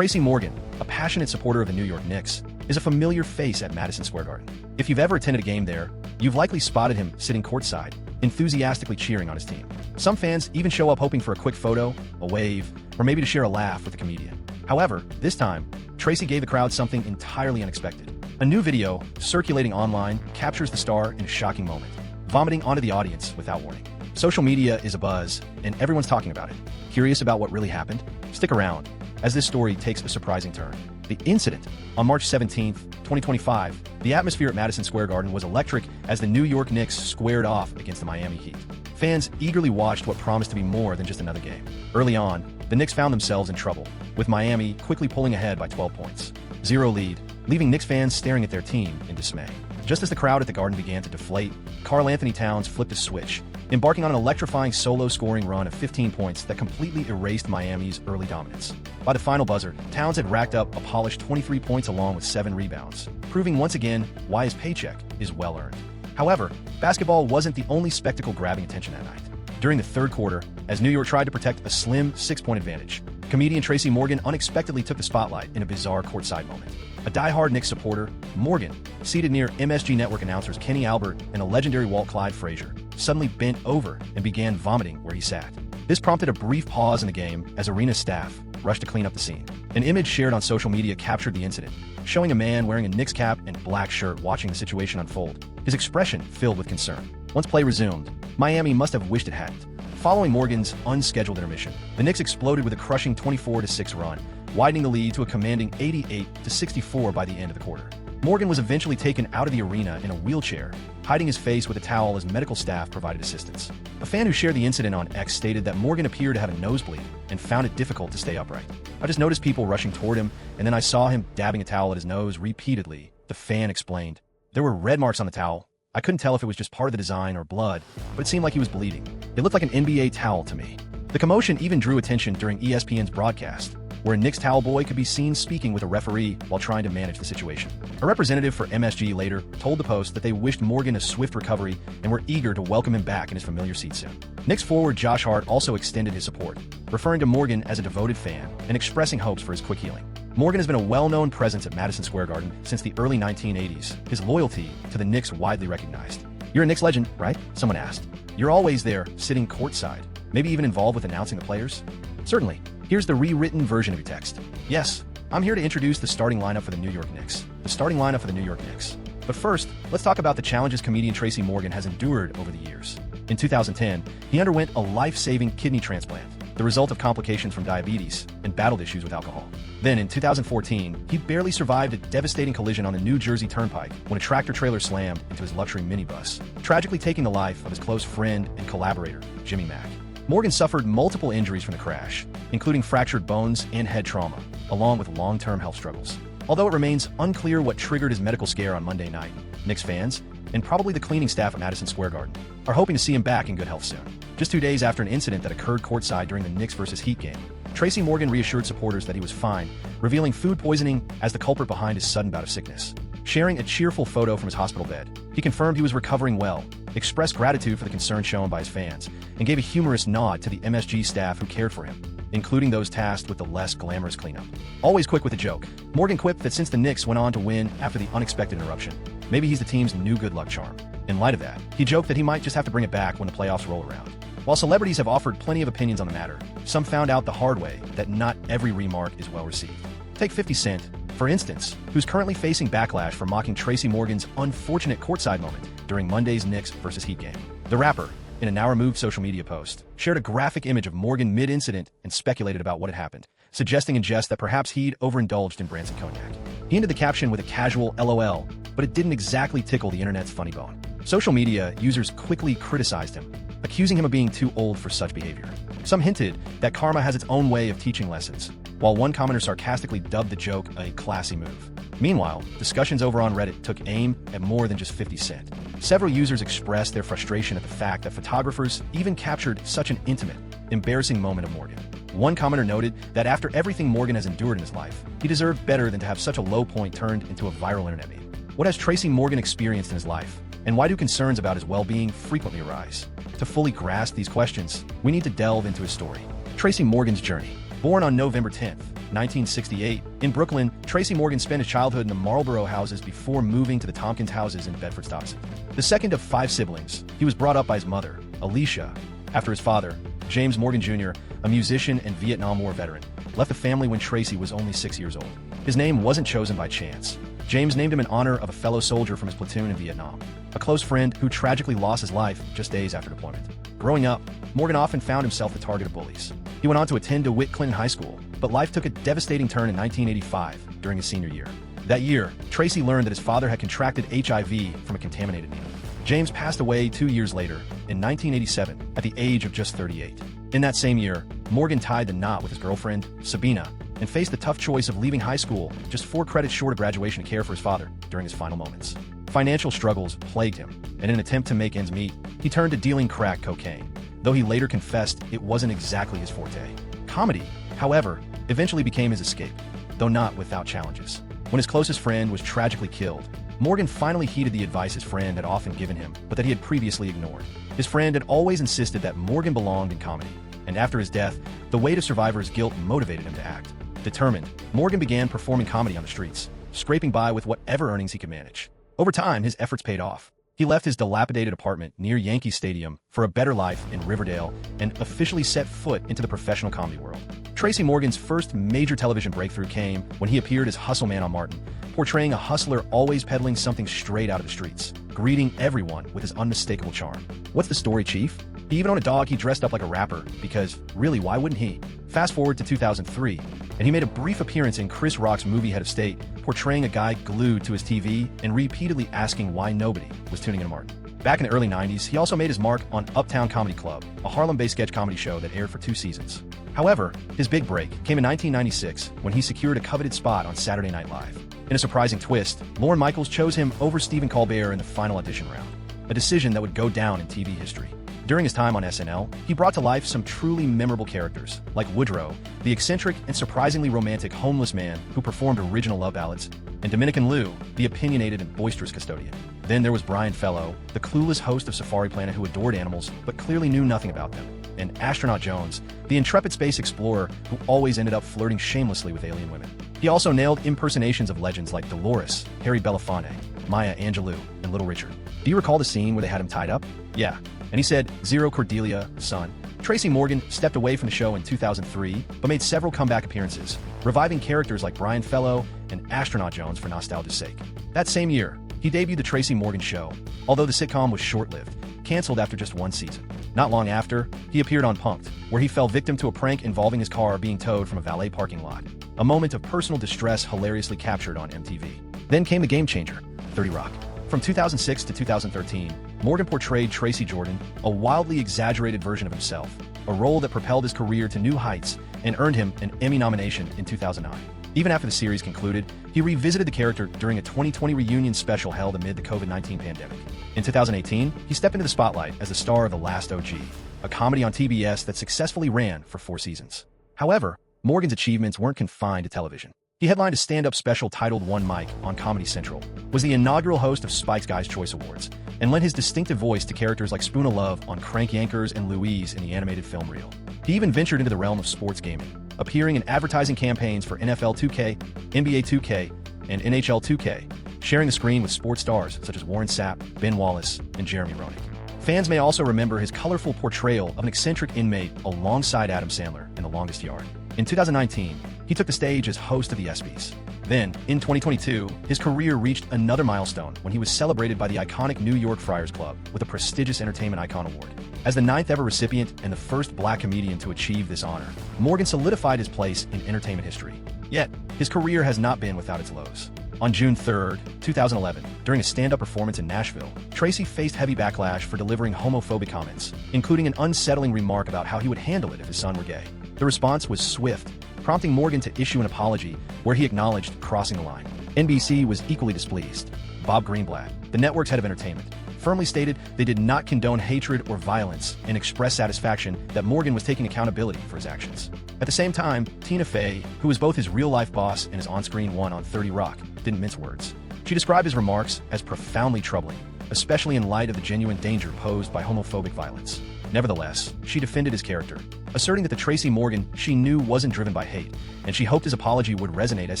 Tracy Morgan, a passionate supporter of the New York Knicks, is a familiar face at Madison Square Garden. If you've ever attended a game there, you've likely spotted him sitting courtside, enthusiastically cheering on his team. Some fans even show up hoping for a quick photo, a wave, or maybe to share a laugh with the comedian. However, this time, Tracy gave the crowd something entirely unexpected. A new video, circulating online, captures the star in a shocking moment, vomiting onto the audience without warning. Social media is abuzz, and everyone's talking about it. Curious about what really happened? Stick around, as this story takes a surprising turn. The incident, on March 17, 2025, the atmosphere at Madison Square Garden was electric as the New York Knicks squared off against the Miami Heat. Fans eagerly watched what promised to be more than just another game. Early on, the Knicks found themselves in trouble, with Miami quickly pulling ahead by 12 points. 0 lead, leaving Knicks fans staring at their team in dismay. Just as the crowd at the Garden began to deflate, Karl-Anthony Towns flipped a switch, embarking on an electrifying solo scoring run of 15 points that completely erased Miami's early dominance. By the final buzzer, Towns had racked up a polished 23 points along with 7 rebounds, proving once again why his paycheck is well-earned. However, basketball wasn't the only spectacle grabbing attention that night. During the third quarter, as New York tried to protect a slim 6-point advantage, comedian Tracy Morgan unexpectedly took the spotlight in a bizarre courtside moment. A die-hard Knicks supporter, Morgan, seated near MSG Network announcers Kenny Albert and a legendary Walt Clyde Frazier, suddenly bent over and began vomiting where he sat. This prompted a brief pause in the game as arena staff rushed to clean up the scene. An image shared on social media captured the incident, showing a man wearing a Knicks cap and black shirt watching the situation unfold, his expression filled with concern. Once play resumed, Miami must have wished it hadn't. Following Morgan's unscheduled intermission, the Knicks exploded with a crushing 24-6 run, widening the lead to a commanding 88-64 by the end of the quarter. Morgan was eventually taken out of the arena in a wheelchair, hiding his face with a towel as medical staff provided assistance. A fan who shared the incident on X stated that Morgan appeared to have a nosebleed and found it difficult to stay upright. "I just noticed people rushing toward him, and then I saw him dabbing a towel at his nose repeatedly," the fan explained. "There were red marks on the towel. I couldn't tell if it was just part of the design or blood, but it seemed like he was bleeding. It looked like an NBA towel to me." The commotion even drew attention during ESPN's broadcast, where a Knicks towel boy could be seen speaking with a referee while trying to manage the situation. A representative for MSG later told the Post that they wished Morgan a swift recovery and were eager to welcome him back in his familiar seat soon. Knicks forward Josh Hart also extended his support, referring to Morgan as a devoted fan and expressing hopes for his quick healing. Morgan has been a well-known presence at Madison Square Garden since the early 1980s, his loyalty to the Knicks widely recognized. "You're a Knicks legend, right?" someone asked. "You're always there, sitting courtside, maybe even involved with announcing the players?" "Certainly. Here's the rewritten version of your text. Yes, I'm here to introduce the starting lineup for the New York Knicks. The starting lineup for the New York Knicks. But first, let's talk about the challenges comedian Tracy Morgan has endured over the years. In 2010, he underwent a life-saving kidney transplant, the result of complications from diabetes, and battled issues with alcohol. Then in 2014, he barely survived a devastating collision on the New Jersey Turnpike when a tractor-trailer slammed into his luxury minibus, tragically taking the life of his close friend and collaborator, Jimmy Mack. Morgan suffered multiple injuries from the crash, including fractured bones and head trauma, along with long-term health struggles. Although it remains unclear what triggered his medical scare on Monday night, Knicks fans, and probably the cleaning staff at Madison Square Garden, are hoping to see him back in good health soon. Just 2 days after an incident that occurred courtside during the Knicks vs. Heat game, Tracy Morgan reassured supporters that he was fine, revealing food poisoning as the culprit behind his sudden bout of sickness. Sharing a cheerful photo from his hospital bed, he confirmed he was recovering well, expressed gratitude for the concern shown by his fans, and gave a humorous nod to the MSG staff who cared for him, including those tasked with the less glamorous cleanup. Always quick with a joke, Morgan quipped that since the Knicks went on to win after the unexpected interruption, maybe he's the team's new good luck charm. In light of that, he joked that he might just have to bring it back when the playoffs roll around. While celebrities have offered plenty of opinions on the matter, some found out the hard way that not every remark is well received. Take 50 Cent, for instance, who's currently facing backlash for mocking Tracy Morgan's unfortunate courtside moment during Monday's Knicks vs. Heat game. The rapper, in a now-removed social media post, shared a graphic image of Morgan mid-incident and speculated about what had happened, suggesting in jest that perhaps he'd overindulged in Branson cognac. He ended the caption with a casual LOL, but it didn't exactly tickle the internet's funny bone. Social media users quickly criticized him, accusing him of being too old for such behavior. Some hinted that karma has its own way of teaching lessons, while one commenter sarcastically dubbed the joke a classy move. Meanwhile, discussions over on Reddit took aim at more than just 50 Cent. Several users expressed their frustration at the fact that photographers even captured such an intimate, embarrassing moment of Morgan. One commenter noted that after everything Morgan has endured in his life, he deserved better than to have such a low point turned into a viral internet meme. What has Tracy Morgan experienced in his life, and why do concerns about his well-being frequently arise? To fully grasp these questions, we need to delve into his story. Tracy Morgan's journey. Born on November 10, 1968. In Brooklyn, Tracy Morgan spent his childhood in the Marlborough houses before moving to the Tompkins houses in Bedford-Stuyvesant. The second of 5 siblings, he was brought up by his mother, Alicia, after his father, James Morgan Jr., a musician and Vietnam War veteran, left the family when Tracy was only 6 years old. His name wasn't chosen by chance. James named him in honor of a fellow soldier from his platoon in Vietnam, a close friend who tragically lost his life just days after deployment. Growing up, Morgan often found himself the target of bullies. He went on to attend DeWitt Clinton High School, but life took a devastating turn in 1985 during his senior year. That year, Tracy learned that his father had contracted HIV from a contaminated needle. James passed away 2 years later, in 1987, at the age of just 38. In that same year, Morgan tied the knot with his girlfriend, Sabina, and faced the tough choice of leaving high school just 4 credits short of graduation to care for his father during his final moments. Financial struggles plagued him, and in an attempt to make ends meet, he turned to dealing crack cocaine, though he later confessed it wasn't exactly his forte. Comedy, however, eventually became his escape, though not without challenges. When his closest friend was tragically killed, Morgan finally heeded the advice his friend had often given him, but that he had previously ignored. His friend had always insisted that Morgan belonged in comedy, and after his death, the weight of survivor's guilt motivated him to act. Determined, Morgan began performing comedy on the streets, scraping by with whatever earnings he could manage. Over time, his efforts paid off. He left his dilapidated apartment near Yankee Stadium for a better life in Riverdale and officially set foot into the professional comedy world. Tracy Morgan's first major television breakthrough came when he appeared as Hustle Man on Martin, portraying a hustler always peddling something straight out of the streets, greeting everyone with his unmistakable charm. What's the story, Chief? He even owned a dog he dressed up like a rapper, because, really, why wouldn't he? Fast forward to 2003, and he made a brief appearance in Chris Rock's movie Head of State, portraying a guy glued to his TV and repeatedly asking why nobody was tuning into Martin. Back in the early 90s, he also made his mark on Uptown Comedy Club, a Harlem-based sketch comedy show that aired for 2 seasons. However, his big break came in 1996 when he secured a coveted spot on Saturday Night Live. In a surprising twist, Lorne Michaels chose him over Stephen Colbert in the final audition round, a decision that would go down in TV history. During his time on SNL, he brought to life some truly memorable characters, like Woodrow, the eccentric and surprisingly romantic homeless man who performed original love ballads, and Dominican Lou, the opinionated and boisterous custodian. Then there was Brian Fellow, the clueless host of Safari Planet who adored animals but clearly knew nothing about them, and Astronaut Jones, the intrepid space explorer who always ended up flirting shamelessly with alien women. He also nailed impersonations of legends like Dolores, Harry Belafonte, Maya Angelou, and Little Richard. Do you recall the scene where they had him tied up? Yeah. And he said, "Zero Cordelia, son." Tracy Morgan stepped away from the show in 2003, but made several comeback appearances, reviving characters like Brian Fellow and Astronaut Jones for nostalgia's sake. That same year, he debuted The Tracy Morgan Show, although the sitcom was short-lived, canceled after just 1 season. Not long after, he appeared on Punk'd, where he fell victim to a prank involving his car being towed from a valet parking lot, a moment of personal distress hilariously captured on MTV. Then came the game changer, 30 Rock. From 2006 to 2013, Morgan portrayed Tracy Jordan, a wildly exaggerated version of himself, a role that propelled his career to new heights and earned him an Emmy nomination in 2009. Even after the series concluded, he revisited the character during a 2020 reunion special held amid the COVID-19 pandemic. In 2018, he stepped into the spotlight as the star of The Last OG, a comedy on TBS that successfully ran for 4 seasons. However, Morgan's achievements weren't confined to television. He headlined a stand-up special titled One Mic on Comedy Central, was the inaugural host of Spike's Guys' Choice Awards, and lent his distinctive voice to characters like Spoon of Love on Crank Yankers and Louise in the animated film reel. He even ventured into the realm of sports gaming, appearing in advertising campaigns for NFL 2K, NBA 2K, and NHL 2K, sharing the screen with sports stars such as Warren Sapp, Ben Wallace, and Jeremy Roenick. Fans may also remember his colorful portrayal of an eccentric inmate alongside Adam Sandler in The Longest Yard. In 2019, he took the stage as host of the ESPYs. Then, in 2022, his career reached another milestone when he was celebrated by the iconic New York Friars Club with a prestigious Entertainment Icon Award. As the 9th ever recipient and the first black comedian to achieve this honor, Morgan solidified his place in entertainment history. Yet, his career has not been without its lows. On June 3, 2011, during a stand-up performance in Nashville, Tracy faced heavy backlash for delivering homophobic comments, including an unsettling remark about how he would handle it if his son were gay. The response was swift, prompting Morgan to issue an apology where he acknowledged crossing the line. NBC was equally displeased. Bob Greenblatt, the network's head of entertainment, firmly stated they did not condone hatred or violence and expressed satisfaction that Morgan was taking accountability for his actions. At the same time, Tina Fey, who was both his real-life boss and his on-screen one on 30 Rock, didn't mince words. She described his remarks as profoundly troubling, especially in light of the genuine danger posed by homophobic violence. Nevertheless, she defended his character, asserting that the Tracy Morgan she knew wasn't driven by hate, and she hoped his apology would resonate as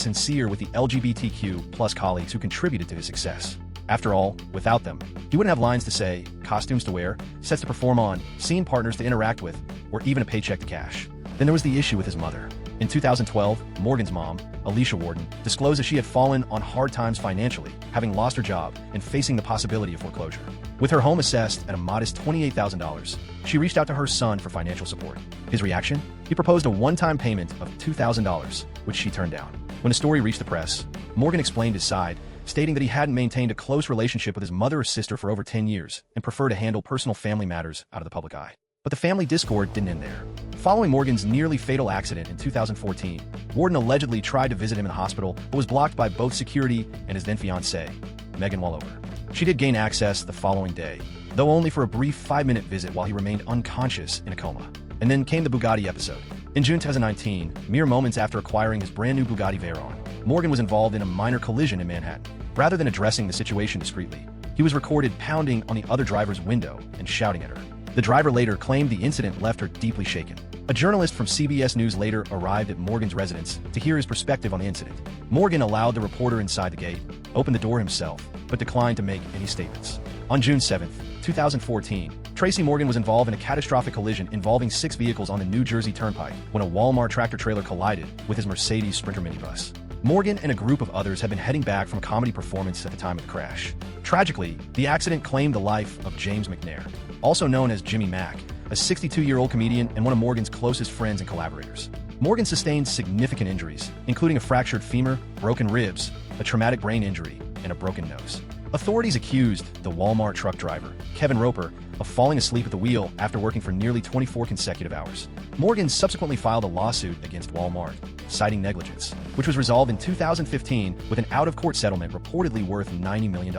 sincere with the LGBTQ+ colleagues who contributed to his success. After all, without them, he wouldn't have lines to say, costumes to wear, sets to perform on, scene partners to interact with, or even a paycheck to cash. Then there was the issue with his mother. In 2012, Morgan's mom, Alicia Warden, disclosed that she had fallen on hard times financially, having lost her job and facing the possibility of foreclosure. With her home assessed at a modest $28,000, she reached out to her son for financial support. His reaction? He proposed a one-time payment of $2,000, which she turned down. When the story reached the press, Morgan explained his side, stating that he hadn't maintained a close relationship with his mother or sister for over 10 years and preferred to handle personal family matters out of the public eye. But the family discord didn't end there. Following Morgan's nearly fatal accident in 2014, Warden allegedly tried to visit him in the hospital but was blocked by both security and his then-fiancée, Megan Wallover. She did gain access the following day, though only for a brief 5-minute visit while he remained unconscious in a coma. And then came the Bugatti episode. In June 2019, mere moments after acquiring his brand new Bugatti Veyron, Morgan was involved in a minor collision in Manhattan. Rather than addressing the situation discreetly, he was recorded pounding on the other driver's window and shouting at her. The driver later claimed the incident left her deeply shaken. A journalist from CBS News later arrived at Morgan's residence to hear his perspective on the incident. Morgan allowed the reporter inside the gate, opened the door himself, but declined to make any statements. On June 7, 2014, Tracy Morgan was involved in a catastrophic collision involving 6 vehicles on the New Jersey Turnpike when a Walmart tractor-trailer collided with his Mercedes Sprinter minibus. Morgan and a group of others had been heading back from a comedy performance at the time of the crash. Tragically, the accident claimed the life of James McNair, also known as Jimmy Mack, a 62-year-old comedian and one of Morgan's closest friends and collaborators. Morgan sustained significant injuries, including a fractured femur, broken ribs, a traumatic brain injury, and a broken nose. Authorities accused the Walmart truck driver, Kevin Roper, of falling asleep at the wheel after working for nearly 24 consecutive hours. Morgan subsequently filed a lawsuit against Walmart, citing negligence, which was resolved in 2015 with an out-of-court settlement reportedly worth $90 million.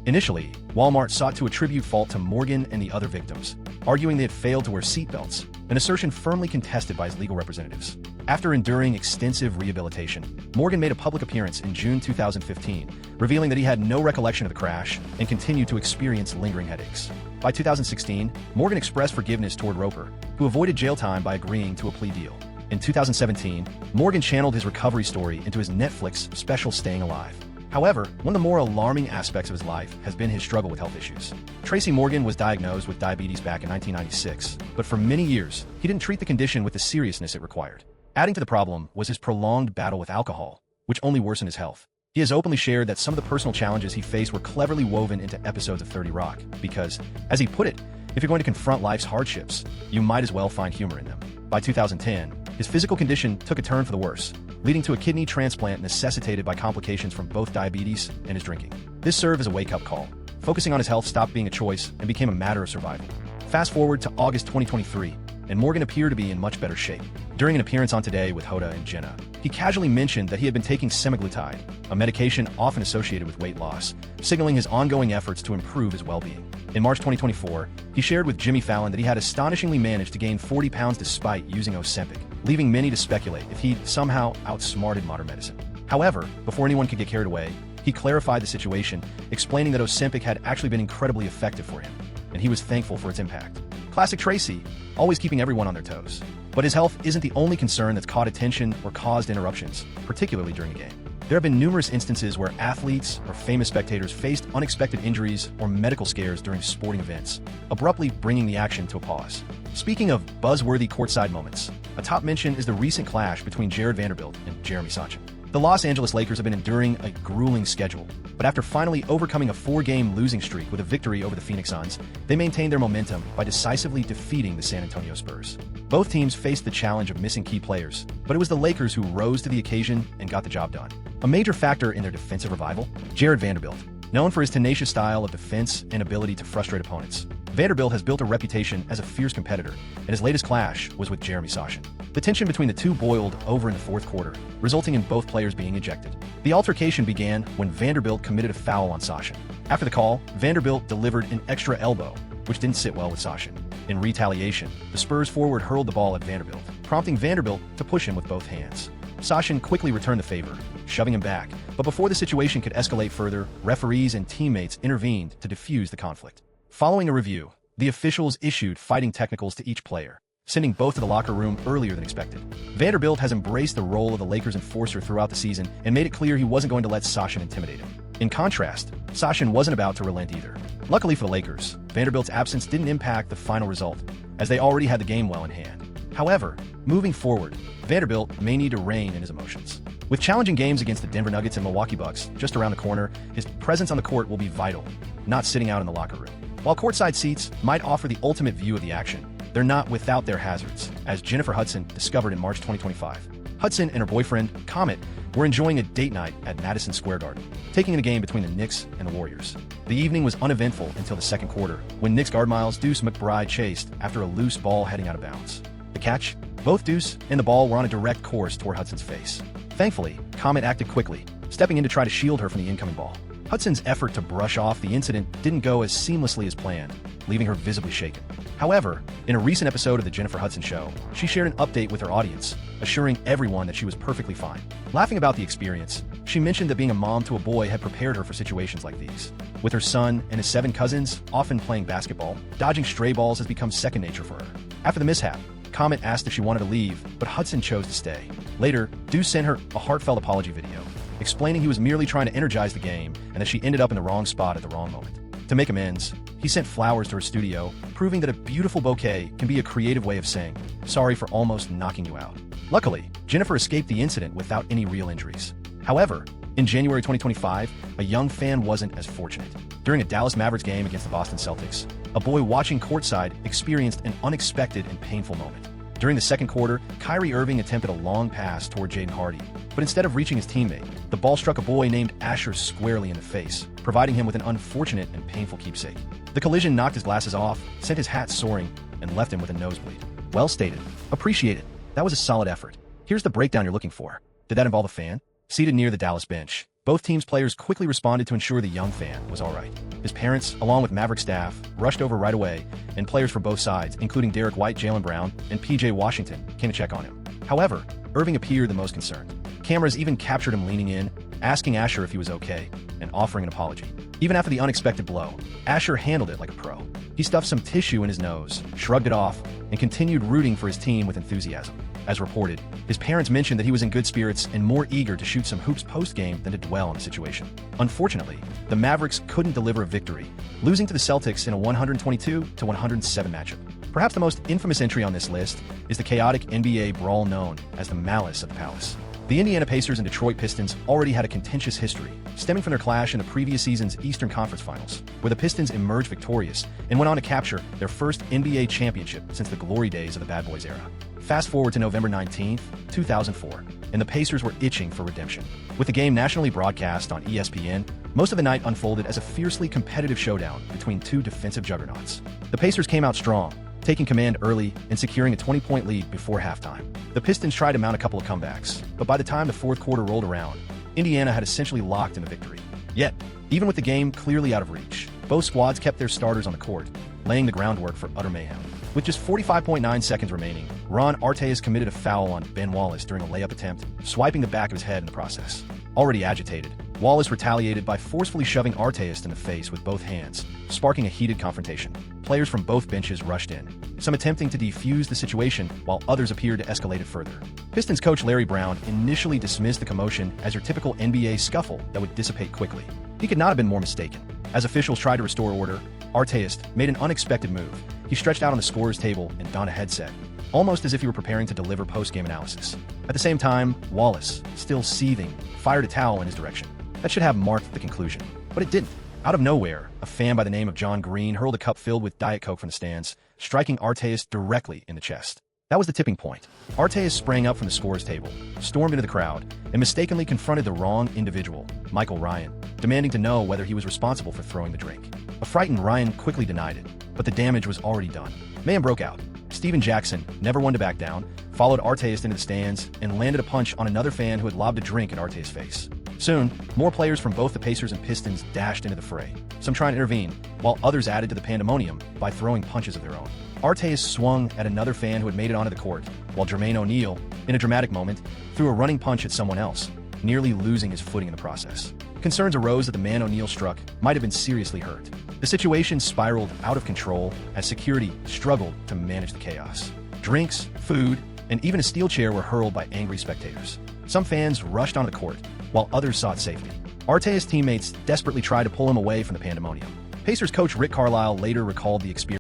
Initially, Walmart sought to attribute fault to Morgan and the other victims, arguing they had failed to wear seatbelts, an assertion firmly contested by his legal representatives. After enduring extensive rehabilitation, Morgan made a public appearance in June 2015, revealing that he had no recollection of the crash and continued to experience lingering headaches. By 2016, Morgan expressed forgiveness toward Roper, who avoided jail time by agreeing to a plea deal. In 2017, Morgan channeled his recovery story into his Netflix special Staying Alive. However, one of the more alarming aspects of his life has been his struggle with health issues. Tracy Morgan was diagnosed with diabetes back in 1996, but for many years, he didn't treat the condition with the seriousness it required. Adding to the problem was his prolonged battle with alcohol, which only worsened his health. He has openly shared that some of the personal challenges he faced were cleverly woven into episodes of 30 Rock because, as he put it, if you're going to confront life's hardships, you might as well find humor in them. By 2010, his physical condition took a turn for the worse, leading to a kidney transplant necessitated by complications from both diabetes and his drinking. This served as a wake-up call. Focusing on his health stopped being a choice and became a matter of survival. Fast forward to August 2023, and Morgan appeared to be in much better shape. During an appearance on Today with Hoda and Jenna, he casually mentioned that he had been taking semaglutide, a medication often associated with weight loss, signaling his ongoing efforts to improve his well-being. In March 2024, he shared with Jimmy Fallon that he had astonishingly managed to gain 40 pounds despite using Ozempic, leaving many to speculate if he'd somehow outsmarted modern medicine. However, before anyone could get carried away, he clarified the situation, explaining that Ozempic had actually been incredibly effective for him, and he was thankful for its impact. Classic Tracy, always keeping everyone on their toes. But his health isn't the only concern that's caught attention or caused interruptions, particularly during a game. There have been numerous instances where athletes or famous spectators faced unexpected injuries or medical scares during sporting events, abruptly bringing the action to a pause. Speaking of buzzworthy courtside moments, a top mention is the recent clash between Jared Vanderbilt and Jeremy Sochan. The Los Angeles Lakers have been enduring a grueling schedule, but after finally overcoming a 4-game losing streak with a victory over the Phoenix Suns, they maintained their momentum by decisively defeating the San Antonio Spurs. Both teams faced the challenge of missing key players, but it was the Lakers who rose to the occasion and got the job done. A major factor in their defensive revival? Jared Vanderbilt. Known for his tenacious style of defense and ability to frustrate opponents, Vanderbilt has built a reputation as a fierce competitor, and his latest clash was with Jeremy Sochan. The tension between the two boiled over in the fourth quarter, resulting in both players being ejected. The altercation began when Vanderbilt committed a foul on Sochan. After the call, Vanderbilt delivered an extra elbow, which didn't sit well with Sochan. In retaliation, the Spurs forward hurled the ball at Vanderbilt, prompting Vanderbilt to push him with both hands. Sochan quickly returned the favor, shoving him back, but before the situation could escalate further, referees and teammates intervened to defuse the conflict. Following a review, the officials issued fighting technicals to each player, sending both to the locker room earlier than expected. Vanderbilt has embraced the role of the Lakers' enforcer throughout the season and made it clear he wasn't going to let Sachin intimidate him. In contrast, Sachin wasn't about to relent either. Luckily for the Lakers, Vanderbilt's absence didn't impact the final result, as they already had the game well in hand. However, moving forward, Vanderbilt may need to rein in his emotions. With challenging games against the Denver Nuggets and Milwaukee Bucks just around the corner, his presence on the court will be vital, not sitting out in the locker room. While courtside seats might offer the ultimate view of the action, they're not without their hazards, as Jennifer Hudson discovered in March 2025. Hudson and her boyfriend, Comet, were enjoying a date night at Madison Square Garden, taking in a game between the Knicks and the Warriors. The evening was uneventful until the second quarter, when Knicks guard Miles Deuce McBride chased after a loose ball heading out of bounds. The catch? Both Deuce and the ball were on a direct course toward Hudson's face. Thankfully, Comet acted quickly, stepping in to try to shield her from the incoming ball. Hudson's effort to brush off the incident didn't go as seamlessly as planned, leaving her visibly shaken. However, in a recent episode of The Jennifer Hudson Show, she shared an update with her audience, assuring everyone that she was perfectly fine. Laughing about the experience, she mentioned that being a mom to a boy had prepared her for situations like these. With her son and his 7 cousins often playing basketball, dodging stray balls has become second nature for her. After the mishap, Comet asked if she wanted to leave, but Hudson chose to stay. Later, Deuce sent her a heartfelt apology video, explaining he was merely trying to energize the game and that she ended up in the wrong spot at the wrong moment. To make amends, he sent flowers to her studio, proving that a beautiful bouquet can be a creative way of saying, "Sorry for almost knocking you out." Luckily, Jennifer escaped the incident without any real injuries. However, in January 2025, a young fan wasn't as fortunate. During a Dallas Mavericks game against the Boston Celtics, a boy watching courtside experienced an unexpected and painful moment. During the second quarter, Kyrie Irving attempted a long pass toward Jaden Hardy, but instead of reaching his teammate, the ball struck a boy named Asher squarely in the face, providing him with an unfortunate and painful keepsake. The collision knocked his glasses off, sent his hat soaring, and left him with a nosebleed. Well stated. Appreciated. That was a solid effort. Here's the breakdown you're looking for. Did that involve a fan? Seated near the Dallas bench, both teams' players quickly responded to ensure the young fan was all right. His parents, along with Maverick staff, rushed over right away, and players from both sides, including Derek White, Jaylen Brown, and PJ Washington, came to check on him. However, Irving appeared the most concerned. Cameras even captured him leaning in, asking Asher if he was okay, and offering an apology. Even after the unexpected blow, Asher handled it like a pro. He stuffed some tissue in his nose, shrugged it off, and continued rooting for his team with enthusiasm. As reported, his parents mentioned that he was in good spirits and more eager to shoot some hoops post-game than to dwell on the situation. Unfortunately, the Mavericks couldn't deliver a victory, losing to the Celtics in a 122-107 matchup. Perhaps the most infamous entry on this list is the chaotic NBA brawl known as the Malice of the Palace. The Indiana Pacers and Detroit Pistons already had a contentious history, stemming from their clash in the previous season's Eastern Conference Finals, where the Pistons emerged victorious and went on to capture their first NBA championship since the glory days of the Bad Boys era. Fast forward to November 19, 2004, and the Pacers were itching for redemption. With the game nationally broadcast on ESPN, most of the night unfolded as a fiercely competitive showdown between two defensive juggernauts. The Pacers came out strong, taking command early and securing a 20-point lead before halftime. The Pistons tried to mount a couple of comebacks, but by the time the fourth quarter rolled around, Indiana had essentially locked in the victory. Yet, even with the game clearly out of reach, both squads kept their starters on the court, laying the groundwork for utter mayhem. With just 45.9 seconds remaining, Ron Artest committed a foul on Ben Wallace during a layup attempt, swiping the back of his head in the process. Already agitated, Wallace retaliated by forcefully shoving Artest in the face with both hands, sparking a heated confrontation. Players from both benches rushed in, some attempting to defuse the situation while others appeared to escalate it further. Pistons coach Larry Brown initially dismissed the commotion as your typical NBA scuffle that would dissipate quickly. He could not have been more mistaken. As officials tried to restore order, Artest made an unexpected move. He stretched out on the scorer's table and donned a headset, almost as if he were preparing to deliver post-game analysis. At the same time, Wallace, still seething, fired a towel in his direction. That should have marked the conclusion, but it didn't. Out of nowhere, a fan by the name of John Green hurled a cup filled with Diet Coke from the stands, striking Artest directly in the chest. That was the tipping point. Artest sprang up from the scorer's table, stormed into the crowd, and mistakenly confronted the wrong individual, Michael Ryan, demanding to know whether he was responsible for throwing the drink. A frightened Ryan quickly denied it, but the damage was already done. Mayhem broke out. Steven Jackson, never one to back down, followed Artest into the stands and landed a punch on another fan who had lobbed a drink at Artest's face. Soon, more players from both the Pacers and Pistons dashed into the fray, some trying to intervene, while others added to the pandemonium by throwing punches of their own. Artest swung at another fan who had made it onto the court, while Jermaine O'Neal, in a dramatic moment, threw a running punch at someone else, nearly losing his footing in the process. Concerns arose that the man O'Neal struck might have been seriously hurt. The situation spiraled out of control as security struggled to manage the chaos. Drinks, food, and even a steel chair were hurled by angry spectators. Some fans rushed onto the court, while others sought safety. Artea's teammates desperately tried to pull him away from the pandemonium. Pacers coach Rick Carlisle later recalled the experience.